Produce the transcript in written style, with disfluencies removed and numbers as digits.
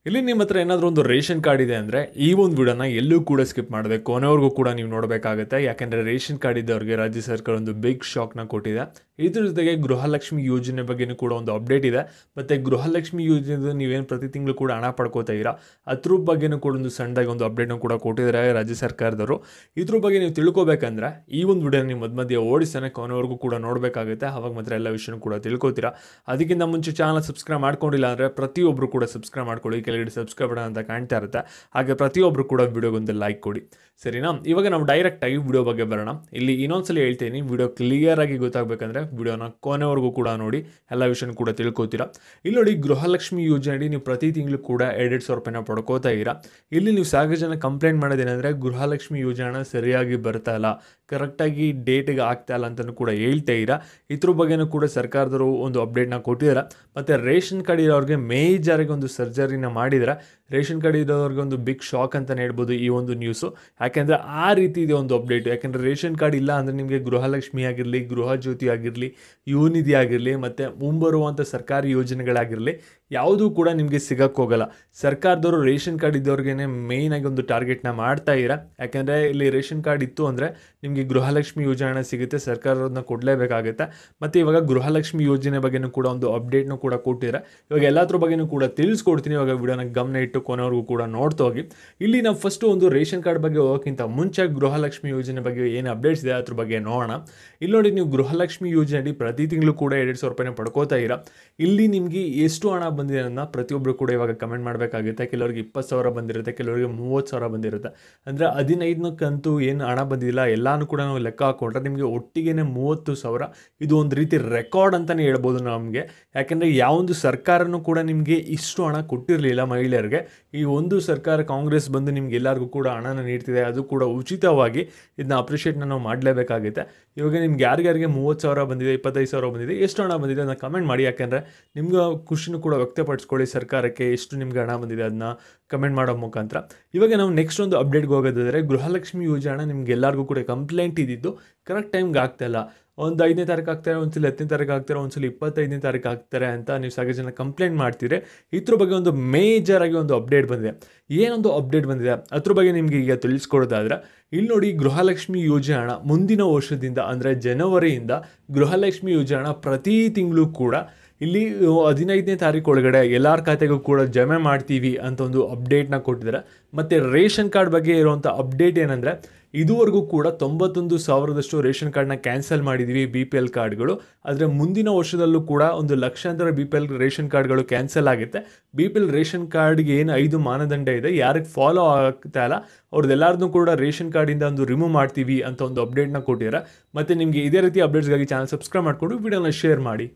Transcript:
ಇಲ್ಲಿ ನಿಮ್ಮ ಹತ್ರ ಏನಾದರೂ ಒಂದು ರೇಷನ್ ಕಾರ್ಡ್ ಇದೆ ಅಂದರೆ ಈ ಒಂದು ವಿಡಿಯೋನ ಎಲ್ಲೂ ಕೂಡ ಸ್ಕಿಪ್ ಮಾಡದೆ ಕೊನೆವರೆಗೂ ಕೂಡ ನೀವು ನೋಡಬೇಕಾಗುತ್ತೆ. ಯಾಕೆಂದರೆ ರೇಷನ್ ಕಾರ್ಡ್ ಇದ್ದವ್ರಿಗೆ ರಾಜ್ಯ ಸರ್ಕಾರ ಒಂದು ಬಿಗ್ ಶಾಕ್ನ ಕೊಟ್ಟಿದೆ. ಇದ್ರ ಜೊತೆಗೆ ಗೃಹಲಕ್ಷ್ಮಿ ಯೋಜನೆ ಬಗ್ಗೆನೂ ಕೂಡ ಒಂದು ಅಪ್ಡೇಟ್ ಇದೆ. ಮತ್ತು ಗೃಹಲಕ್ಷ್ಮಿ ಯೋಜನೆ ನೀವೇನು ಪ್ರತಿ ತಿಂಗಳು ಕೂಡ ಹಣ ಪಡ್ಕೋತಾ ಇದ್ದೀರಾ ಅದ್ರ ಬಗ್ಗೆನೂ ಕೂಡ ಒಂದು ಸಣ್ಣದಾಗಿ ಒಂದು ಅಪ್ಡೇಟ್ನ ಕೂಡ ಕೊಟ್ಟಿದ್ದಾರೆ ರಾಜ್ಯ ಸರ್ಕಾರದವರು. ಇದ್ರ ಬಗ್ಗೆ ನೀವು ತಿಳ್ಕೊಬೇಕಂದ್ರೆ ಈ ಒಂದು ವಿಡಿಯೋ ನೀವು ಮಧ್ಯ ಓಡಿಸ್ತಾನೆ ಕೊನೆವರೆಗೂ ಕೂಡ ನೋಡಬೇಕಾಗುತ್ತೆ. ಅವಾಗ ಮಾತ್ರ ಎಲ್ಲ ವಿಷಯನೂ ಕೂಡ ತಿಳ್ಕೊತೀರಾ. ಅದಕ್ಕಿಂತ ಮುಂಚೆ ಚಾನಲ್ ಸಬ್ಸ್ಕ್ರೈಬ್ ಮಾಡ್ಕೊಂಡಿಲ್ಲ ಅಂದರೆ ಪ್ರತಿಯೊಬ್ಬರು ಕೂಡ ಸಬ್ಸ್ಕ್ರೈಬ್ ಮಾಡ್ಕೊಳ್ಳಿ. ಕೆಳಗಡೆ ಸಬ್ಸ್ಕ್ರೈಬ್ ಬಟನ್ ಅಂತ ಕಾಣ್ತಾ ಇರುತ್ತೆ. ಹಾಗೆ ಪ್ರತಿಯೊಬ್ಬರು ಕೂಡ ವಿಡಿಯೋಗೊಂದು ಲೈಕ್ ಕೊಡಿ, ಸರಿನಾ? ಇವಾಗ ನಾವು ಡೈರೆಕ್ಟಾಗಿ ವಿಡಿಯೋ ಬಗ್ಗೆ ಬರೋಣ. ಇಲ್ಲಿ ಇನ್ನೊಂದ್ಸಲ ಹೇಳ್ತೀನಿ, ವಿಡಿಯೋ ಕ್ಲಿಯರ್ ಆಗಿ ಗೊತ್ತಾಗಬೇಕಂದ್ರೆ ವಿಡಿಯೋನ ಕೊನೆವರೆಗೂ ಕೂಡ ನೋಡಿ, ಎಲ್ಲ ವಿಷಯನೂ ಕೂಡ ತಿಳ್ಕೊತೀರಾ. ಇಲ್ಲಿ ನೋಡಿ, ಗೃಹಲಕ್ಷ್ಮಿ ಯೋಜನೆ ನೀವು ಪ್ರತಿ ತಿಂಗಳು ಕೂಡ 2,000 ರೂಪಾಯಿನ ಪಡ್ಕೋತಾ ಇದ್ದೀರಾ. ಇಲ್ಲಿ ನೀವು ಸಾಕಷ್ಟು ಜನ ಕಂಪ್ಲೇಂಟ್ ಮಾಡೋದೇನೆಂದರೆ ಗೃಹಲಕ್ಷ್ಮಿ ಯೋಜನೆ ಸರಿಯಾಗಿ ಬರ್ತಾ ಇಲ್ಲ, ಕರೆಕ್ಟಾಗಿ ಡೇಟಿಗೆ ಆಗ್ತಾ ಇಲ್ಲ ಅಂತಲೂ ಕೂಡ ಹೇಳ್ತಾ ಇದ್ದೀರಾ. ಇದ್ರ ಬಗ್ಗೆನೂ ಕೂಡ ಸರ್ಕಾರದವರು ಒಂದು ಅಪ್ಡೇಟ್ನ ಕೊಟ್ಟಿದ್ದಾರೆ. ಮತ್ತು ರೇಷನ್ ಕಾರ್ಡ್ ಇರೋರಿಗೆ ಮೇಜರಾಗಿ ಒಂದು ಸರ್ಜರಿನ ಮಾಡಿದರೆ ರೇಷನ್ ಕಾರ್ಡ್ ಇರೋರಿಗೆ ಒಂದು ಬಿಗ್ ಶಾಕ್ ಅಂತಲೇ ಹೇಳ್ಬೋದು ಈ ಒಂದು ನ್ಯೂಸು. ಯಾಕೆಂದರೆ ಆ ರೀತಿ ಇದೆ ಒಂದು ಅಪ್ಡೇಟು. ಯಾಕೆಂದರೆ ರೇಷನ್ ಕಾರ್ಡ್ ಇಲ್ಲ ಅಂದರೆ ನಿಮಗೆ ಗೃಹಲಕ್ಷ್ಮಿ ಆಗಿರಲಿ, ಗೃಹ ಜ್ಯೋತಿ ಆಗಿರಲಿ, ಯುವನಿಧಿ ಆಗಿರಲಿ, ಮತ್ತು ಮುಂಬರುವಂಥ ಸರ್ಕಾರಿ ಯೋಜನೆಗಳಾಗಿರಲಿ ಯಾವುದೂ ಕೂಡ ನಿಮಗೆ ಸಿಗೋಕ್ಕೋಗಲ್ಲ. ಸರ್ಕಾರದವರು ರೇಷನ್ ಕಾರ್ಡ್ ಇದ್ದವ್ರಿಗೆ ಮೇಯ್ನಾಗಿ ಒಂದು ಟಾರ್ಗೆಟ್ನ ಮಾಡ್ತಾ ಇದ್ದಾರೆ. ಯಾಕೆಂದರೆ ಇಲ್ಲಿ ರೇಷನ್ ಕಾರ್ಡ್ ಇತ್ತು ಅಂದರೆ ನಿಮಗೆ ಗೃಹಲಕ್ಷ್ಮಿ ಯೋಜನೆ ಸಿಗುತ್ತೆ, ಸರ್ಕಾರದನ್ನ ಕೊಡಲೇಬೇಕಾಗುತ್ತೆ. ಮತ್ತು ಇವಾಗ ಗೃಹಲಕ್ಷ್ಮಿ ಯೋಜನೆ ಬಗ್ಗೆನೂ ಕೂಡ ಒಂದು ಅಪ್ಡೇಟ್ನೂ ಕೂಡ ಕೊಟ್ಟಿದ್ದಾರೆ. ಇವಾಗ ಎಲ್ಲದ್ರ ಬಗ್ಗೆನೂ ಕೂಡ ತಿಳಿಸ್ಕೊಡ್ತೀನಿ. ಇವಾಗ ವಿಡಿಯೋನ ಗಮನ ಇಟ್ಟು ಕೊನೆವರೆಗೂ ಕೂಡ ನೋಡ್ತಾ ಹೋಗಿ. ಇಲ್ಲಿ ನಾವು ಫಸ್ಟು ಒಂದು ರೇಷನ್ ಕಾರ್ಡ್ ಬಗ್ಗೆ ಹೋಗೋಕ್ಕಿಂತ ಮುಂಚೆ ಗೃಹಲಕ್ಷ್ಮಿ ಯೋಜನೆ ಬಗ್ಗೆ ಏನು ಅಪ್ಡೇಟ್ಸ್ ಇದೆ ಅದ್ರ ಬಗ್ಗೆ ನೋಡೋಣ. ಇಲ್ಲಿ ನೋಡಿ, ನೀವು ಗೃಹಲಕ್ಷ್ಮಿ ಯೋಜನೆ ಪ್ರತಿ ತಿಂಗಳು ಕೂಡ 2,000 ರೂಪಾಯಿನ ಪಡ್ಕೋತಾ ಇದ್ದೀರಾ. ಇಲ್ಲಿ ನಿಮಗೆ ಎಷ್ಟು ಹಣ ಬಂದಿದೆ ಅನ್ನೋ ಪ್ರತಿಯೊಬ್ಬರು ಕೂಡ ಇವಾಗ ಕಮೆಂಟ್ ಮಾಡಬೇಕಾಗುತ್ತೆ. ಕೆಲವರಿಗೆ 20,000 ಬಂದಿರುತ್ತೆ, ಕೆಲವರಿಗೆ 30,000 ಬಂದಿರುತ್ತೆ. ಅಂದರೆ 15ನೇ ಕಂತು ಏನು ಹಣ ಬಂದಿಲ್ಲ ಎಲ್ಲನೂ ಕೂಡ ನಾವು ಲೆಕ್ಕ ಹಾಕೊಂಡ್ರೆ ನಿಮಗೆ ಒಟ್ಟಿಗೆ 30,000. ಇದು ಒಂದು ರೀತಿ ರೆಕಾರ್ಡ್ ಅಂತಲೇ ಹೇಳ್ಬೋದು ನಮಗೆ. ಯಾಕೆಂದರೆ ಯಾವೊಂದು ಸರ್ಕಾರನೂ ಕೂಡ ನಿಮಗೆ ಇಷ್ಟು ಹಣ ಕೊಟ್ಟಿರಲಿಲ್ಲ ಮಹಿಳೆಯರಿಗೆ. ಈ ಒಂದು ಸರ್ಕಾರ ಕಾಂಗ್ರೆಸ್ ಬಂದು ನಿಮ್ಗೆ ಎಲ್ಲರಿಗೂ ಕೂಡ ಹಣನ ನೀಡ್ತಿದೆ, ಅದು ಕೂಡ ಉಚಿತವಾಗಿ. ಇದನ್ನ ಅಪ್ರಿಷಿಯೇಟ್ನ ನಾವು ಮಾಡಲೇಬೇಕಾಗುತ್ತೆ. ಇವಾಗ ನಿಮ್ಗೆ ಯಾರಿಗಾರಿಗೆ 30,000 ಬಂದಿದೆ, 25,000 ಬಂದಿದೆ, ಎಷ್ಟು ಹಣ ಬಂದಿದೆ ಅದನ್ನ ಕಮೆಂಟ್ ಮಾಡಿ. ಯಾಕೆಂದರೆ ನಿಮ್ಗೆ ಖುಷಿನೂ ಕೂಡ ವ್ಯಕ್ತಪಡಿಸ್ಕೊಳ್ಳಿ. ಸರ್ಕಾರಕ್ಕೆ ಎಷ್ಟು ನಿಮ್ಗೆ ಹಣ ಬಂದಿದೆ ಅದನ್ನ ಕಮೆಂಟ್ ಮಾಡೋ ಮುಖಾಂತರ. ಇವಾಗ ನಾವು ನೆಕ್ಸ್ಟ್ ಒಂದು ಅಪ್ಡೇಟ್ಗೆ ಹೋಗೋದಾದರೆ ಗೃಹಲಕ್ಷ್ಮಿ ಯೋಜನೆ ನಿಮ್ಗೆ ಎಲ್ಲರಿಗೂ ಕೂಡ ಕಂಪ್ಲೇಂಟ್ ಇದ್ದಿದ್ದು ಕರೆಕ್ಟ್ ಟೈಮ್ಗೆ ಆಗ್ತಾಯಿಲ್ಲ. ಒಂದು 5ನೇ ತಾರೀಕು ಆಗ್ತಾರೆ, ಒಂದ್ಸಲ 10ನೇ ತಾರೀಕು ಆಗ್ತಾರೆ, ಒಂದ್ಸಲ 25ನೇ ತಾರೀಕು ಆಗ್ತಾರೆ ಅಂತ ನೀವು ಸಾಕಷ್ಟು ಜನ ಕಂಪ್ಲೇಂಟ್ ಮಾಡ್ತೀರಿ. ಇದ್ರ ಬಗ್ಗೆ ಒಂದು ಮೇಜರಾಗಿ ಒಂದು ಅಪ್ಡೇಟ್ ಬಂದಿದೆ. ಏನೊಂದು ಅಪ್ಡೇಟ್ ಬಂದಿದೆ ಅದ್ರ ಬಗ್ಗೆ ನಿಮಗೆ ಈಗ ತಿಳಿಸ್ಕೊಡೋದಾದ್ರೆ, ಇಲ್ಲಿ ನೋಡಿ, ಗೃಹಲಕ್ಷ್ಮಿ ಯೋಜನೆ ಮುಂದಿನ ವರ್ಷದಿಂದ ಅಂದರೆ ಜನವರಿಯಿಂದ ಗೃಹಲಕ್ಷ್ಮಿ ಯೋಜನೆ ಪ್ರತಿ ತಿಂಗಳು ಕೂಡ ಇಲ್ಲಿ 15ನೇ ತಾರೀಕು ಒಳಗಡೆ ಎಲ್ಲರ ಖಾತೆಗೂ ಕೂಡ ಜಮೆ ಮಾಡ್ತೀವಿ ಅಂತ ಒಂದು ಅಪ್ಡೇಟ್ನ ಕೊಟ್ಟಿದ್ದಾರೆ. ಮತ್ತು ರೇಷನ್ ಕಾರ್ಡ್ ಬಗ್ಗೆ ಇರುವಂಥ ಅಪ್ಡೇಟ್ ಏನಂದರೆ, ಇದುವರೆಗೂ ಕೂಡ 91,000 ರೇಷನ್ ಕಾರ್ಡ್ನ ಕ್ಯಾನ್ಸಲ್ ಮಾಡಿದ್ದೀವಿ BPL ಕಾರ್ಡ್ಗಳು. ಆದರೆ ಮುಂದಿನ ವರ್ಷದಲ್ಲೂ ಕೂಡ 1,00,000 BPL ರೇಷನ್ ಕಾರ್ಡ್ಗಳು ಕ್ಯಾನ್ಸಲ್ ಆಗುತ್ತೆ. BPL ರೇಷನ್ ಕಾರ್ಡ್ಗೆ ಏನು 5 ಮಾನದಂಡ ಇದೆ, ಯಾರಿಗೆ ಫಾಲೋ ಆಗ್ತಾ ಇಲ್ಲ ಅವ್ರದ್ದೆಲ್ಲರನ್ನೂ ಕೂಡ ರೇಷನ್ ಕಾರ್ಡಿಂದ ಒಂದು ರಿಮೂವ್ ಮಾಡ್ತೀವಿ ಅಂತ ಒಂದು ಅಪ್ಡೇಟ್ನ ಕೊಟ್ಟಿದ್ದಾರೆ. ಮತ್ತು ನಿಮಗೆ ಇದೇ ರೀತಿ ಅಪ್ಡೇಟ್ಸ್ಗಾಗಿ ಚಾನಲ್ ಸಬ್ಸ್ಕ್ರೈಬ್ ಮಾಡಿಕೊಂಡು ವಿಡಿಯೋನ ಶೇರ್ ಮಾಡಿ.